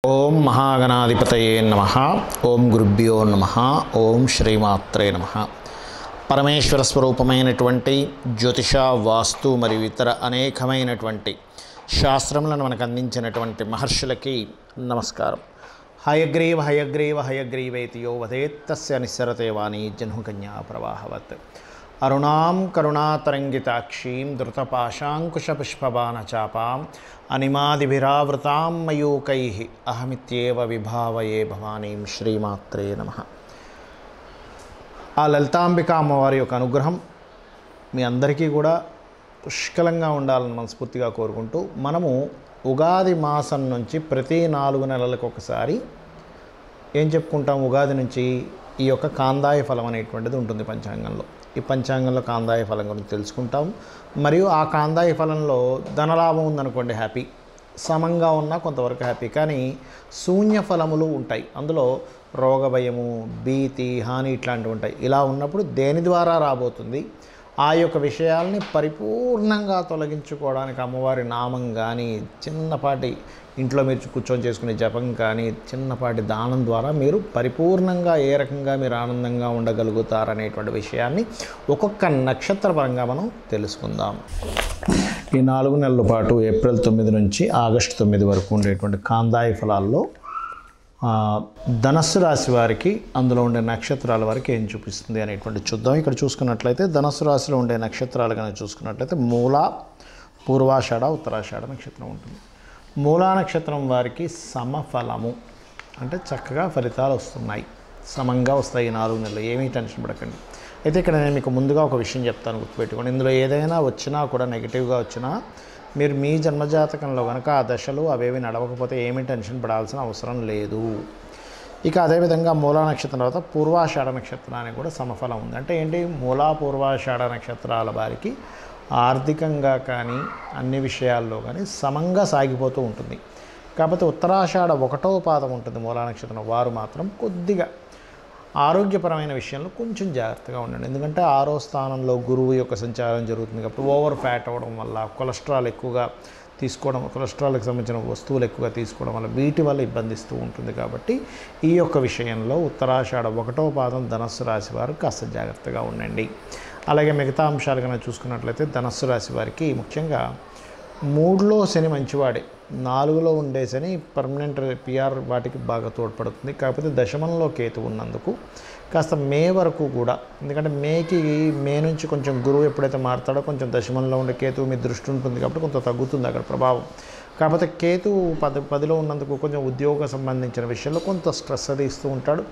ఓం మహాగణాధిపతయే నమః. ఓం గురుభ్యో నమః. ఓం శ్రీమాత్రే నమః. పరమేశ్వర స్వరూపమైనటువంటి జ్యోతిష, వాస్తు మరియు ఇతర అనేకమైనటువంటి శాస్త్రములను మనకు అందించినటువంటి మహర్షులకి నమస్కారం. హయగ్రీవ హయగ్రీవ హయగ్రీవేతి యో వదేత్ తస్య నిస్సరతే వాణి జహ్నుకన్యా ప్రవాహవత్. అరుణాం కరుణాతరంగితాక్షీం ధృతపాశాంకుశపుష్పబాణచాపాం అనిమాదిభిరావృతాం మయూకైః అహమిత్యేవ విభావయే భవానీం. శ్రీమాత్రే నమః. ఆ లలితాంబిక అమ్మవారి యొక్క అనుగ్రహం మీ అందరికీ కూడా పుష్కలంగా ఉండాలని మనస్ఫూర్తిగా కోరుకుంటూ, మనము ఉగాది మాసం నుంచి ప్రతి 4 నెలలకు ఒకసారి ఏం చెప్పుకుంటాం? ఉగాది నుంచి ఈ యొక్క కాందాయ ఫలం అనేటువంటిది ఉంటుంది పంచాంగంలో. ఈ పంచాంగంలో కాందాయ ఫలం గురించి తెలుసుకుంటాం. మరియు ఆ కాందాయ ఫలంలో ధనలాభం ఉందనుకోండి, హ్యాపీ. సమంగా ఉన్నా కొంతవరకు హ్యాపీ. కానీ శూన్య ఫలములు ఉంటాయి, అందులో రోగ భయము, భీతి, హాని ఇట్లాంటివి ఉంటాయి. ఇలా ఉన్నప్పుడు దేని ద్వారా రాబోతుంది, ఆ యొక్క విషయాల్ని పరిపూర్ణంగా తొలగించుకోవడానికి అమ్మవారి నామం కానీ, చిన్నపాటి ఇంట్లో మీరు కూర్చొని చేసుకునే జపం కానీ, చిన్నపాటి దానం ద్వారా మీరు పరిపూర్ణంగా ఏ రకంగా మీరు ఆనందంగా ఉండగలుగుతారనేటువంటి విషయాన్ని ఒక్కొక్క నక్షత్ర పరంగా మనం తెలుసుకుందాం. ఈ 4 నెలల పాటు ఏప్రిల్ 9 నుంచి ఆగస్టు 9 వరకు ఉండేటువంటి కాందాయ ఫలాల్లో ధనస్సు రాశి వారికి, అందులో ఉండే నక్షత్రాల వారికి ఏం చూపిస్తుంది అనేటువంటి చూద్దాం. ఇక్కడ చూసుకున్నట్లయితే ధనస్సు రాశిలో ఉండే నక్షత్రాలు కనుక చూసుకున్నట్లయితే మూల, పూర్వాషాఢ, ఉత్తరాషాఢ నక్షత్రం ఉంటుంది. మూలా నక్షత్రం వారికి సమఫలము, అంటే చక్కగా ఫలితాలు వస్తున్నాయి, సమంగా వస్తాయి 4 నెలలు. ఏమీ టెన్షన్ పడకండి. అయితే ఇక్కడ నేను మీకు ముందుగా ఒక విషయం చెప్తాను, గుర్తుపెట్టుకోండి. ఇందులో ఏదైనా వచ్చినా కూడా, నెగిటివ్గా వచ్చినా, మీరు మీ జన్మజాతకంలో కనుక ఆ దశలు అవేవి నడవకపోతే ఏమీ టెన్షన్ పడాల్సిన అవసరం లేదు. ఇక అదేవిధంగా మూలా నక్షత్రం తర్వాత పూర్వాషాఢ నక్షత్రానికి కూడా సమఫలం ఉంది. అంటే ఏంటి? మూలా, పూర్వాషాఢ నక్షత్రాల వారికి ఆర్థికంగా కానీ అన్ని విషయాల్లో కానీ సమంగా సాగిపోతూ ఉంటుంది. కాకపోతే ఉత్తరాషాఢ 1వ పాదం ఉంటుంది మూలా నక్షత్రం వారు మాత్రం కొద్దిగా ఆరోగ్యపరమైన విషయంలో కొంచెం జాగ్రత్తగా ఉండండి. ఎందుకంటే 6వ స్థానంలో గురువు యొక్క సంచారం జరుగుతుంది కాబట్టి ఓవర్ ఫ్యాట్ అవ్వడం వల్ల, కొలెస్ట్రాల్ ఎక్కువగా తీసుకోవడం, కొలెస్ట్రాల్కి సంబంధించిన వస్తువులు ఎక్కువగా తీసుకోవడం వల్ల, వీటి వల్ల ఇబ్బందిస్తూ ఉంటుంది. కాబట్టి ఈ యొక్క విషయంలో ఉత్తరాషాఢ 1వ పాదం ధనస్సు రాశి వారు కాస్త జాగ్రత్తగా ఉండండి. అలాగే మిగతా అంశాలు కనుక చూసుకున్నట్లయితే ధనస్సు రాశి వారికి ముఖ్యంగా 3లో శని మంచివాడే, 4లో ఉండే శని పర్మనెంట్ పిఆర్ వాటికి బాగా తోడ్పడుతుంది. కాకపోతే దశమంలో కేతు ఉన్నందుకు కాస్త మే వరకు కూడా, ఎందుకంటే మే నుంచి కొంచెం గురువు ఎప్పుడైతే మారుతాడో కొంచెం దశమంలో ఉండే కేతువు మీ దృష్టి ఉంటుంది కాబట్టి కొంత తగ్గుతుంది అక్కడ ప్రభావం. కాకపోతే కేతువు 10లో ఉన్నందుకు కొంచెం ఉద్యోగ సంబంధించిన విషయంలో కొంత స్ట్రెస్ అది ఇస్తూ ఉంటాడు.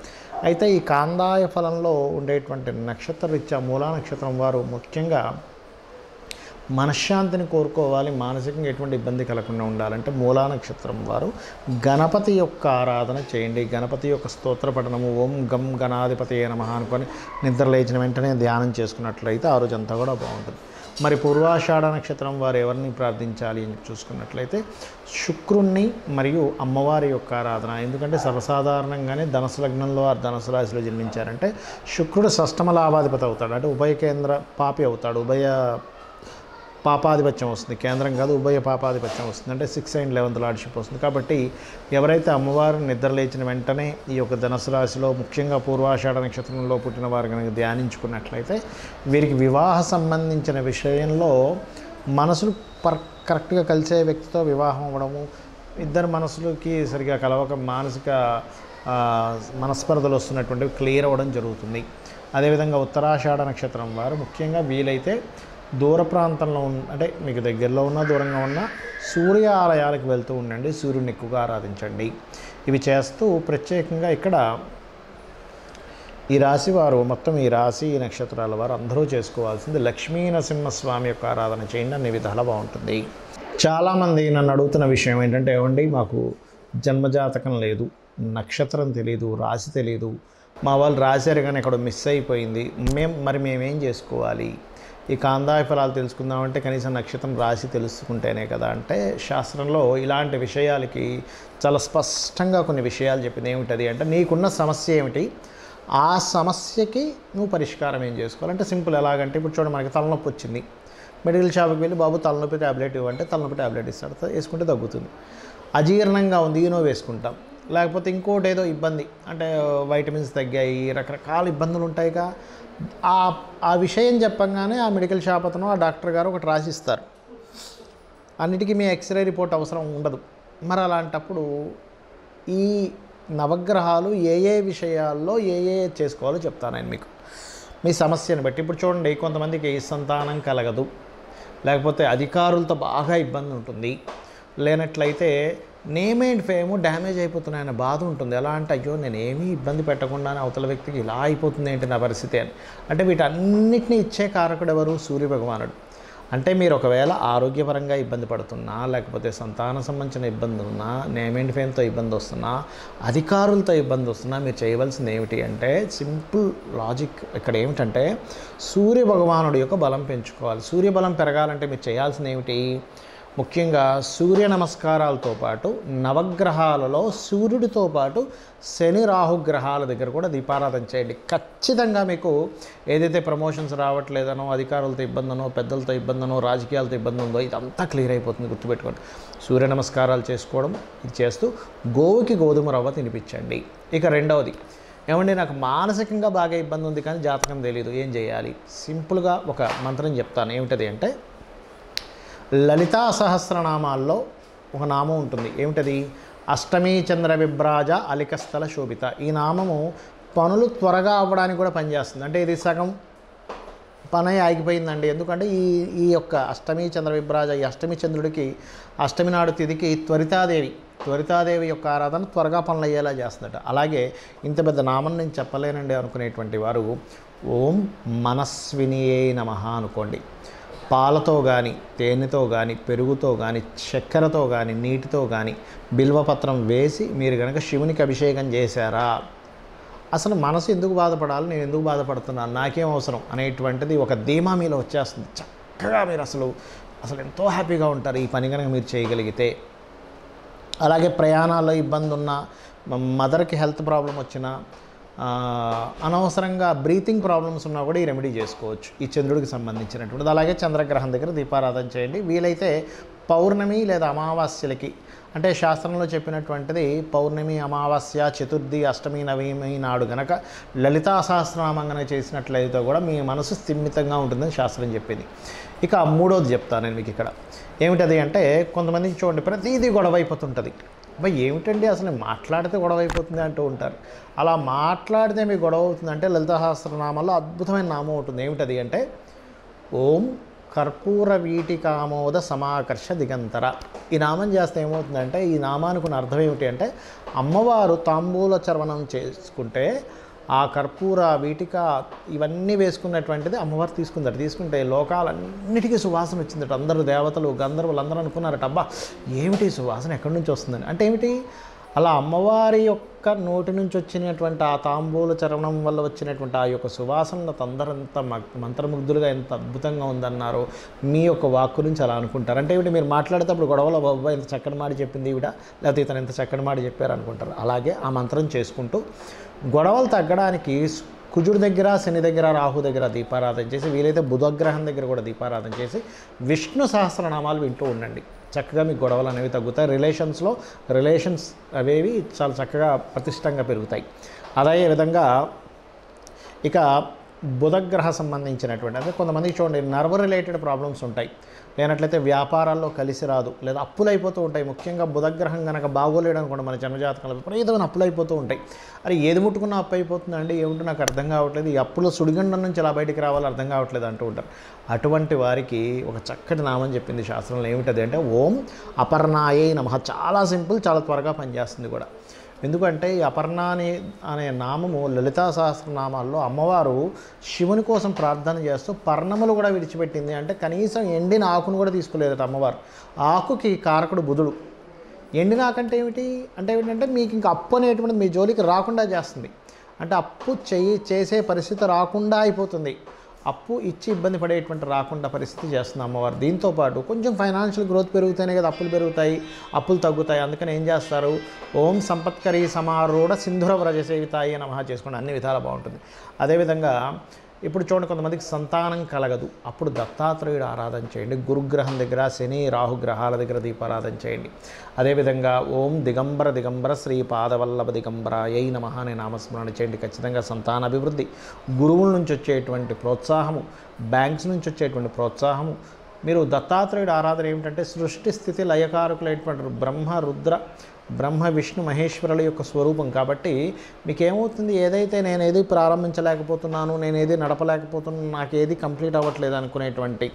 అయితే ఈ కాందాయ ఫలంలో ఉండేటువంటి నక్షత్ర రీత్యా మూలా నక్షత్రం వారు ముఖ్యంగా మనశ్శాంతిని కోరుకోవాలి, మానసికంగా ఎటువంటి ఇబ్బంది కలగకుండా ఉండాలంటే మూలా నక్షత్రం వారు గణపతి యొక్క ఆరాధన చేయండి. గణపతి యొక్క స్తోత్ర పఠనము, ఓం గం గణాధిపతయే నమః అనుకొని నిద్ర లేచిన వెంటనే ధ్యానం చేసుకున్నట్లయితే ఆ రోజంతా కూడా బాగుంటుంది. మరి పూర్వాషాఢ నక్షత్రం వారు ఎవరిని ప్రార్థించాలి అని చూసుకున్నట్లయితే శుక్రుణ్ణి మరియు అమ్మవారి యొక్క ఆరాధన. ఎందుకంటే సర్వసాధారణంగానే ధనుసు లగ్నంలో ఆ ధనుసు రాశిలో జన్మించారంటే శుక్రుడు షష్టమ లాభాధిపతి అవుతాడు, అంటే ఉభయ కేంద్ర పాపి అవుతాడు. ఉభయ పాపాధిపత్యం వస్తుంది, కేంద్రం కాదు, ఉభయ పాపాధిపత్యం వస్తుంది. అంటే 6 and 11th లార్డ్షిప్ వస్తుంది. కాబట్టి ఎవరైతే అమ్మవారు నిద్ర లేచిన వెంటనే ఈ యొక్క ధనుసు రాశిలో ముఖ్యంగా పూర్వాషాఢ నక్షత్రంలో పుట్టిన వారు కనుక ధ్యానించుకున్నట్లయితే వీరికి వివాహ సంబంధించిన విషయంలో మనసులు కరెక్ట్గా కలిసే వ్యక్తితో వివాహం అవ్వడము, ఇద్దరు మనసులకి సరిగా కలవక మానసిక మనస్పర్ధలు వస్తున్నటువంటివి క్లియర్ అవ్వడం జరుగుతుంది. అదేవిధంగా ఉత్తరాషాఢ నక్షత్రం వారు ముఖ్యంగా వీలైతే దూర ప్రాంతంలో అంటే మీకు దగ్గరలో ఉన్న దూరంగా ఉన్న సూర్య ఆలయాలకు వెళ్తూ ఉండండి, సూర్యుడిని ఎక్కువగా ఆరాధించండి. ఇవి చేస్తూ ప్రత్యేకంగా ఇక్కడ ఈ రాశి వారు, మొత్తం ఈ రాశి ఈ నక్షత్రాల వారు అందరూ చేసుకోవాల్సింది లక్ష్మీ నరసింహస్వామి యొక్క ఆరాధన చేయండి, అన్ని విధాలా బాగుంటుంది. చాలామంది నన్ను అడుగుతున్న విషయం ఏంటంటే, ఏమండి మాకు జన్మజాతకం లేదు, నక్షత్రం తెలియదు, రాశి తెలియదు, మా వాళ్ళు రాశారు కానీ ఎక్కడో మిస్ అయిపోయింది, మేమేం చేసుకోవాలి? ఈ కాందాయ ఫలాలు తెలుసుకుందామంటే కనీసం నక్షత్రం రాశి తెలుసుకుంటేనే కదా. అంటే శాస్త్రంలో ఇలాంటి విషయాలకి చాలా స్పష్టంగా కొన్ని విషయాలు చెప్పింది. ఏమిటది అంటే, నీకున్న సమస్య ఏమిటి, ఆ సమస్యకి నువ్వు పరిష్కారం ఏం చేసుకోవాలంటే సింపుల్. ఎలాగంటే ఇప్పుడు చూడండి, మనకి తలనొప్పి వచ్చింది, మెడికల్ షాప్కి వెళ్ళి బాబు తలనొప్పి ట్యాబ్లెట్ ఇవ్వంటే తలనొప్పి ట్యాబ్లెట్ ఇస్తాడు, వేసుకుంటే తగ్గుతుంది. అజీర్ణంగా ఉంది ఈనో వేసుకుంటాం, లేకపోతే ఇంకోటి ఏదో ఇబ్బంది అంటే వైటమిన్స్ తగ్గాయి, రకరకాల ఇబ్బందులు ఉంటాయిగా. ఆ విషయం చెప్పంగానే ఆ మెడికల్ షాప్ అతను ఆ డాక్టర్ గారు ఒకటి రాసిస్తారు. అన్నిటికీ మీ ఎక్స్రే రిపోర్ట్ అవసరం ఉండదు. మరి అలాంటప్పుడు ఈ నవగ్రహాలు ఏ విషయాల్లో ఏ చేసుకోవాలో చెప్తాను నేను మీకు, మీ సమస్యను బట్టి. ఇప్పుడు చూడండి, కొంతమందికి సంతానం కలగదు, లేకపోతే అధికారులతో బాగా ఇబ్బంది ఉంటుంది, లేనట్లయితే నేమ్ అండ్ ఫేమ్ డ్యామేజ్ అయిపోతున్నాయన్న బాధ ఉంటుంది. ఎలా అంటే అయ్యో నేను ఏమీ ఇబ్బంది పెట్టకుండానే అవతల వ్యక్తికి ఇలా అయిపోతుంది ఏంటి నా పరిస్థితి అని. అంటే వీటన్నిటిని ఇచ్చే కారకుడు ఎవరు? సూర్యభగవానుడు. అంటే మీరు ఒకవేళ ఆరోగ్యపరంగా ఇబ్బంది పడుతున్నా, లేకపోతే సంతాన సంబంధించిన ఇబ్బంది ఉన్నా, నేమ్ అండ్ ఫేమ్తో ఇబ్బంది వస్తున్నా, అధికారులతో ఇబ్బంది వస్తున్నా, మీరు చేయవలసింది ఏమిటి అంటే సింపుల్ లాజిక్ ఇక్కడ ఏమిటంటే సూర్యభగవానుడి యొక్క బలం పెంచుకోవాలి. సూర్యబలం పెరగాలంటే మీరు చేయాల్సింది ఏమిటి? ముఖ్యంగా సూర్య నమస్కారాలతో పాటు నవగ్రహాలలో సూర్యుడితో పాటు శని రాహుగ్రహాల దగ్గర కూడా దీపారాధన చేయండి. ఖచ్చితంగా మీకు ఏదైతే ప్రమోషన్స్ రావట్లేదనో, అధికారులతో ఇబ్బందనో, పెద్దలతో ఇబ్బందనో, రాజకీయాలతో ఇబ్బంది ఉందో ఇదంతా క్లియర్ అయిపోతుంది. గుర్తుపెట్టుకోండి, సూర్య నమస్కారాలు చేసుకోవడం ఇది చేస్తూ గోవుకి గోధుమ రవ్వ తినిపించండి. ఇక రెండవది, ఏమండి నాకు మానసికంగా బాగా ఇబ్బంది ఉంది కానీ జాతకం తెలియదు, ఏం చేయాలి? సింపుల్గా ఒక మంత్రం చెప్తాను. ఏమిటది అంటే లలితా సహస్రనామాల్లో ఒక నామం ఉంటుంది. ఏమిటది? అష్టమీ చంద్ర విభ్రాజ అలికస్థల శోభిత. ఈ నామము పనులు త్వరగా అవ్వడానికి కూడా పనిచేస్తుంది. అంటే ఇది సగం పని ఆగిపోయిందండి, ఎందుకంటే ఈ యొక్క అష్టమీ చంద్ర విభ్రాజ, ఈ అష్టమి చంద్రుడికి అష్టమి నాడు తిథికి త్వరితాదేవి యొక్క ఆరాధన త్వరగా పనులు అయ్యేలా చేస్తుందట. అలాగే ఇంత పెద్ద నామం నేను చెప్పలేనండి అనుకునేటువంటి వారు ఓం మనస్వినియే నమః అనుకోండి. పాలతో కానీ, తేనెతో కానీ, పెరుగుతో కానీ, చక్కెరతో కానీ, నీటితో కానీ బిల్వపత్రం వేసి మీరు కనుక శివునికి అభిషేకం చేశారా, అసలు మనసు ఎందుకు బాధపడాలి, నేను ఎందుకు బాధపడుతున్నాను, నాకేం అవసరం అనేటువంటిది ఒక ధీమా మీలో వచ్చేస్తుంది. చక్కగా మీరు అసలు ఎంతో హ్యాపీగా ఉంటారు ఈ పని కనుక మీరు చేయగలిగితే. అలాగే ప్రయాణాల్లో ఇబ్బంది ఉన్న, మదర్కి హెల్త్ ప్రాబ్లం వచ్చినా, అనవసరంగా బ్రీతింగ్ ప్రాబ్లమ్స్ ఉన్నా కూడా ఈ రెమెడీ చేసుకోవచ్చు ఈ చంద్రుడికి సంబంధించినటువంటిది. అలాగే చంద్రగ్రహం దగ్గర దీపారాధన చేయండి. వీలైతే పౌర్ణమి లేదా అమావాస్యలకి, అంటే శాస్త్రంలో చెప్పినటువంటిది పౌర్ణమి, అమావాస్య, చతుర్థి, అష్టమి, నవమి నాడు గనక లలితా సహస్రనామం కనుక చేసినట్లయితే కూడా మీ మనసు స్థిమితంగా ఉంటుందని శాస్త్రం చెప్పింది. ఇక మూడోది చెప్తాను నేను మీకు ఇక్కడ. ఏమిటది అంటే కొంతమందికి చూడండి ప్రతిదీ గొడవ అయిపోతుంటుంది. ఏమిటండి అసలు మాట్లాడితే గొడవ అయిపోతుంది అంటూ ఉంటారు. అలా మాట్లాడితే మీకు గొడవ అవుతుందంటే లలితా సహస్రనామాల్లో అద్భుతమైన నామం ఉంటుంది. ఏమిటది అంటే ఓం కర్పూర వీటికామోద సమాకర్ష దిగంతర. ఈ నామం చేస్తే ఏమవుతుందంటే, ఈ నామానికి ఉన్న అర్థం ఏమిటి అంటే అమ్మవారు తాంబూల చర్వణం చేసుకుంటే ఆ కర్పూర వీటిక ఇవన్నీ వేసుకున్నటువంటిది అమ్మవారు తీసుకుంటే లోకాలన్నిటికీ సువాసన వచ్చిందట. అందరూ దేవతలు, గంధర్వులు అందరూ అనుకున్నారట, అబ్బా ఏమిటి సువాసన ఎక్కడి నుంచి వస్తుందని. అంటే ఏమిటి, అలా అమ్మవారి యొక్క నోటి నుంచి వచ్చినటువంటి ఆ తాంబూల చరణం వల్ల వచ్చినటువంటి ఆ యొక్క సువాసన అందరంత మంత్రముగ్ధులుగా ఎంత అద్భుతంగా ఉందన్నారో మీ యొక్క వాక్కు నుంచి అలా అనుకుంటారు. అంటే ఏమిటి, మీరు మాట్లాడేటప్పుడు గొడవలో బాబా ఇంత చక్కటి మాట చెప్పింది ఈవిడ, లేకపోతే ఇతను ఇంత చక్కటి మాట చెప్పారు అనుకుంటారు. అలాగే ఆ మంత్రం చేసుకుంటూ గొడవలు తగ్గడానికి కుజుడి దగ్గర, శని దగ్గర, రాహు దగ్గర దీపారాధన చేసి, వీలైతే బుధగ్రహం దగ్గర కూడా దీపారాధన చేసి విష్ణు సహస్రనామాలు వింటూ ఉండండి. చక్కగా మీకు గొడవలు అనేవి తగ్గుతాయి. రిలేషన్స్ అవేవి చాలా చక్కగా ప్రతిష్టంగా పెరుగుతాయి. అదే విధంగా ఇక బుధగ్రహ సంబంధించినటువంటి, అంటే కొంతమందికి చూడండి నర్వ్ రిలేటెడ్ ప్రాబ్లమ్స్ ఉంటాయి, లేనట్లయితే వ్యాపారాల్లో కలిసి రాదు, లేదా అప్పులు అయిపోతూ ఉంటాయి. ముఖ్యంగా బుధగ్రహం కనుక బాగోలేడు అనుకోండి మన జన్మజాతకంలో విపరీతమైన అప్పులు అయిపోతూ ఉంటాయి. అది ఏది ముట్టుకున్నా అప్పు అయిపోతుందండి, ఏమిటో నాకు అర్థం కావట్లేదు, ఈ అప్పుల సుడిగండం నుంచి ఎలా బయటికి రావాలో అర్థం కావట్లేదు అంటూ ఉంటారు. అటువంటి వారికి ఒక చక్కటి నామం చెప్పింది శాస్త్రంలో. ఏమిటది అంటే ఓం అపర్ణాయే నమః. చాలా సింపుల్, చాలా త్వరగా పనిచేస్తుంది కూడా. ఎందుకంటే ఈ అపర్ణాని అనే నామము లలితా సహస్రనామాల్లో అమ్మవారు శివుని కోసం ప్రార్థన చేస్తూ పర్ణములు కూడా విడిచిపెట్టింది. అంటే కనీసం ఎండిన ఆకును కూడా తీసుకోలేదట అమ్మవారు. ఆకుకి కారకుడు బుధుడు. ఎండిన ఆకంటే ఏమిటి అంటే ఏమిటంటే మీకు ఇంకా అప్పు అనేటువంటిది మీ జోలికి రాకుండా చేస్తుంది. అంటే అప్పు చేసే పరిస్థితి రాకుండా అయిపోతుంది. అప్పు ఇచ్చి ఇబ్బంది పడేటువంటి రాకుండా పరిస్థితి చేస్తుంది అమ్మవారు. దీంతోపాటు కొంచెం ఫైనాన్షియల్ గ్రోత్ పెరుగుతేనే కదా అప్పులు పెరుగుతాయి, అప్పులు తగ్గుతాయి. అందుకని ఏం చేస్తారు, ఓం సంపత్కరీ సమారూఢ సింధుర వ్రజ సేవితాయి నమః చేసుకోండి, అన్ని విధాలా బాగుంటుంది. అదేవిధంగా ఇప్పుడు చూడండి, కొంతమందికి సంతానం కలగదు, అప్పుడు దత్తాత్రేయుడు ఆరాధన చేయండి. గురుగ్రహం దగ్గర, శని రాహు గ్రహాల దగ్గర దీపారాధన చేయండి. అదేవిధంగా ఓం దిగంబర దిగంబర శ్రీ పాదవల్లభ దిగంబరాయై నమః అనే నామస్మరణ చేయండి. ఖచ్చితంగా సంతాన అభివృద్ధి, గురువుల నుంచి వచ్చేటువంటి ప్రోత్సాహము, బ్యాంక్స్ నుంచి వచ్చేటువంటి ప్రోత్సాహము. మీరు దత్తాత్రేయుడు ఆరాధన ఏమిటంటే సృష్టి స్థితి లయకారకులైనటువంటి బ్రహ్మ విష్ణు మహేశ్వరుల యొక్క స్వరూపం కాబట్టి మీకేమవుతుంది, ఏదైతే నేనేది ప్రారంభించలేకపోతున్నాను, నేనేది నడపలేకపోతున్నాను, నాకేది కంప్లీట్ అవ్వట్లేదు అనుకునేటువంటి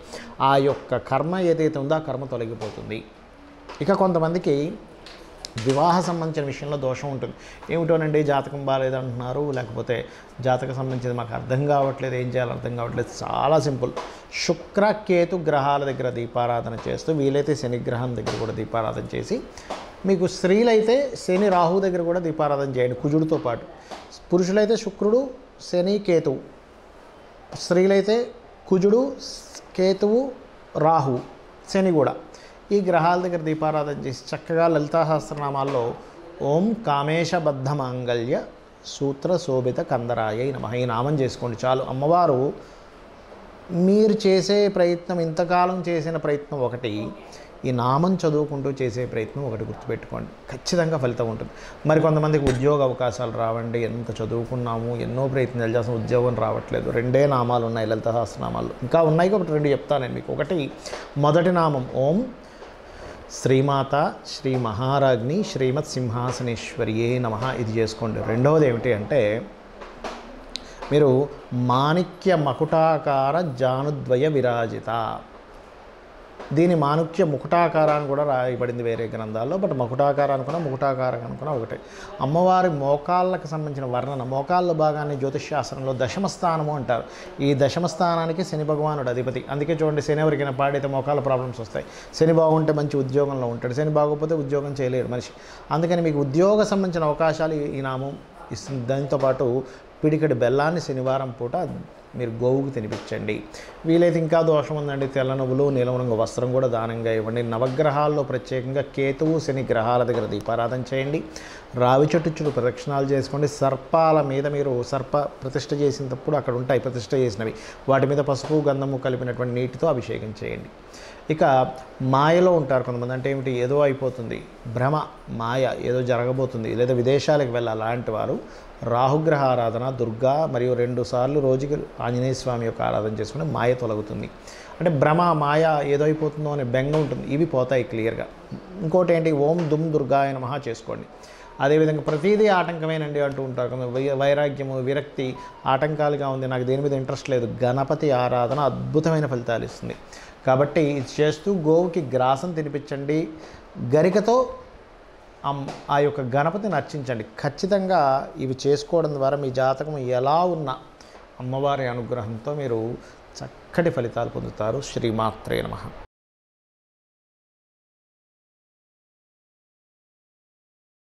ఆ యొక్క కర్మ ఏదైతే ఉందో ఆ కర్మ తొలగిపోతుంది. ఇక కొంతమందికి వివాహ సంబంధించిన విషయంలో దోషం ఉంటుంది. ఏమిటోనండి, జాతకం బాగాలేదంటున్నారు, లేకపోతే జాతకం సంబంధించింది మాకు అర్థం కావట్లేదు, ఏం చేయాలో అర్థం కావట్లేదు. చాలా సింపుల్, శుక్ర కేతు గ్రహాల దగ్గర దీపారాధన చేస్తూ, వీలైతే శని గ్రహం దగ్గర కూడా దీపారాధన చేసి, మీకు స్త్రీలైతే శని రాహు దగ్గర కూడా దీపారాధన చేయండి కుజుడితో పాటు. పురుషులైతే శుక్రుడు శని కేతువు, స్త్రీలైతే కుజుడు కేతువు రాహు శని కూడా. ఈ గ్రహాల దగ్గర దీపారాధన చేసి చక్కగా లలితా సహస్రనామాల్లో ఓం కామేశబద్ధ మాంగళ్య సూత్ర శోభిత కందరాయై నమః ఈ నామం చేసుకోండి చాలు. అమ్మవారు మీరు చేసే ప్రయత్నం, ఇంతకాలం చేసిన ప్రయత్నం ఒకటి, ఈ నామం చదువుకుంటూ చేసే ప్రయత్నం ఒకటి గుర్తుపెట్టుకోండి, ఖచ్చితంగా ఫలితం ఉంటుంది. మరి కొంతమందికి ఉద్యోగ అవకాశాలు రావండి, ఎంత చదువుకున్నాము, ఎన్నో ప్రయత్నాలు చేస్తాం, ఉద్యోగం రావట్లేదు. 2 నామాలు ఉన్నాయి లలిత సహస్రనామాల్లో, ఇంకా ఉన్నాయి కాబట్టి 2 చెప్తాను నేను మీకు. ఒకటి, మొదటి నామం ఓం శ్రీమాత శ్రీ మహారాజ్ని శ్రీమత్ సింహాసనేశ్వరియే నమః, ఇది చేసుకోండి. రెండవది ఏమిటి అంటే మీరు మాణిక్య మకుటాకార జానుద్వయ విరాజిత, దీని మాణిక్య ముకుటాకారాన్ని కూడా రాయబడింది వేరే గ్రంథాల్లో, బట్ ముకుటాకారం అనుకున్నా ఒకటే. అమ్మవారి మోకాళ్ళకు సంబంధించిన వర్ణన, మోకాళ్ళ భాగాన్ని జ్యోతిష్శాస్త్రంలో దశమ స్థానము అంటారు. ఈ దశమ స్థానానికి శని భగవానుడు అధిపతి. అందుకే చూడండి, శని ఎవరికైనా పాడైతే మోకాళ్ళ ప్రాబ్లమ్స్ వస్తాయి. శని బాగుంటే మంచి ఉద్యోగంలో ఉంటాడు, శని బాగోకపోతే ఉద్యోగం చేయలేడు మనిషి. అందుకని మీకు ఉద్యోగ సంబంధించిన అవకాశాలు ఈ నామం ఇస్తుంది. దాంతోపాటు పిడికడి బెల్లాన్ని శనివారం పూట మీరు గోవుకు తినిపించండి. వీలైతే ఇంకా దోషం ఉందండి, తెల్ల నువ్వులు నీలం రంగు వస్త్రం కూడా దానంగా ఇవ్వండి. నవగ్రహాల్లో ప్రత్యేకంగా కేతువు శని గ్రహాల దగ్గర దీపారాధన చేయండి. రావి చెట్టు చుట్టూ ప్రదక్షిణాలు చేసుకోండి. సర్పాల మీద మీరు సర్ప ప్రతిష్ఠ చేసినప్పుడు అక్కడ ఉంటాయి ప్రతిష్ఠ చేసినవి, వాటి మీద పసుపు గంధము కలిపినటువంటి నీటితో అభిషేకం చేయండి. ఇక మాయలో ఉంటారు కొంతమంది, అంటే ఏమిటి, ఏదో అయిపోతుంది, భ్రమ, మాయ, ఏదో జరగబోతుంది, లేదా విదేశాలకు వెళ్ళాలి, అలాంటి వారు రాహుగ్రహ ఆరాధన, దుర్గా మరియు 2 సార్లు రోజుకి ఆంజనేయ స్వామి యొక్క ఆరాధన చేసుకుని మాయ తొలగుతుంది. అంటే భ్రమ, మాయ, ఏదో అయిపోతుందో అనే బెంగ ఉంటుంది, ఇవి పోతాయి క్లియర్గా. ఇంకోటి ఏంటి, ఓం దుమ్ దుర్గాయ నమః చేసుకోండి. అదేవిధంగా ప్రతిదీ ఆటంకమేనండి అంటూ ఉంటారు, వైరాగ్యము, విరక్తి ఆటంకాలుగా ఉంది, నాకు దేని మీద ఇంట్రెస్ట్ లేదు, గణపతి ఆరాధన అద్భుతమైన ఫలితాలు ఇస్తుంది. కాబట్టి ఇది చేస్తూ గోవుకి గ్రాసం తినిపించండి, గరికతో ఆ యొక్క గణపతిని అర్చించండి. ఖచ్చితంగా ఇవి చేసుకోవడం ద్వారా మీ జాతకం ఎలా ఉన్నా అమ్మవారి అనుగ్రహంతో మీరు చక్కటి ఫలితాలు పొందుతారు. శ్రీమాత్రే నమః.